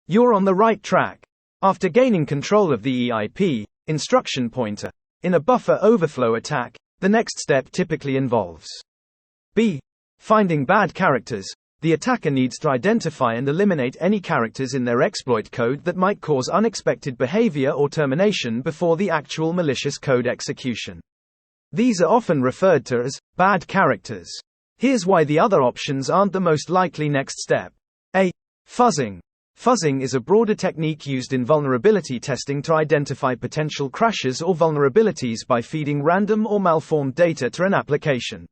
You're on the right track. After gaining control of the EIP, instruction pointer, in a buffer overflow attack, the next step typically involves b. Finding bad characters. The attacker needs to identify and eliminate any characters in their exploit code that might cause unexpected behavior or termination before the actual malicious code execution. These are often referred to as bad characters. Here's why the other options aren't the most likely next step. A. Fuzzing. Fuzzing is a broader technique used in vulnerability testing to identify potential crashes or vulnerabilities by feeding random or malformed data to an application.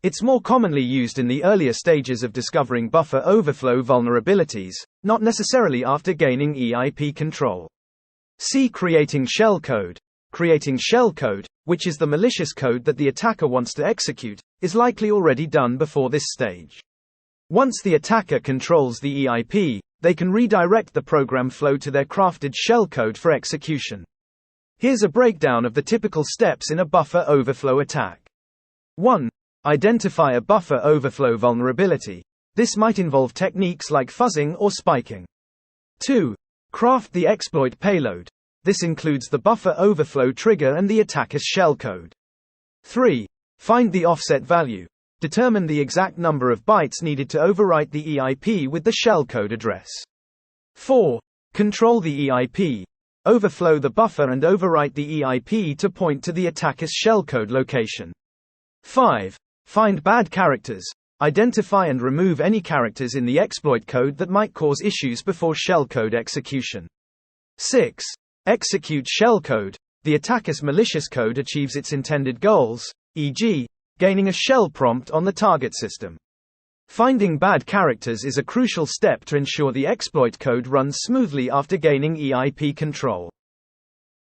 It's more commonly used in the earlier stages of discovering buffer overflow vulnerabilities, not necessarily after gaining EIP control. C. Creating shellcode. Creating shellcode, which is the malicious code that the attacker wants to execute, is likely already done before this stage. Once the attacker controls the EIP, they can redirect the program flow to their crafted shellcode for execution. Here's a breakdown of the typical steps in a buffer overflow attack. 1. Identify a buffer overflow vulnerability. This might involve techniques like fuzzing or spiking. 2. Craft the exploit payload. This includes the buffer overflow trigger and the attacker's shellcode. 3. Find the offset value. Determine the exact number of bytes needed to overwrite the EIP with the shellcode address. 4. Control the EIP. Overflow the buffer and overwrite the EIP to point to the attacker's shellcode location. 5. Find bad characters. Identify and remove any characters in the exploit code that might cause issues before shellcode execution. 6. Execute shellcode. The attacker's malicious code achieves its intended goals, e.g., gaining a shell prompt on the target system. Finding bad characters is a crucial step to ensure the exploit code runs smoothly after gaining EIP control.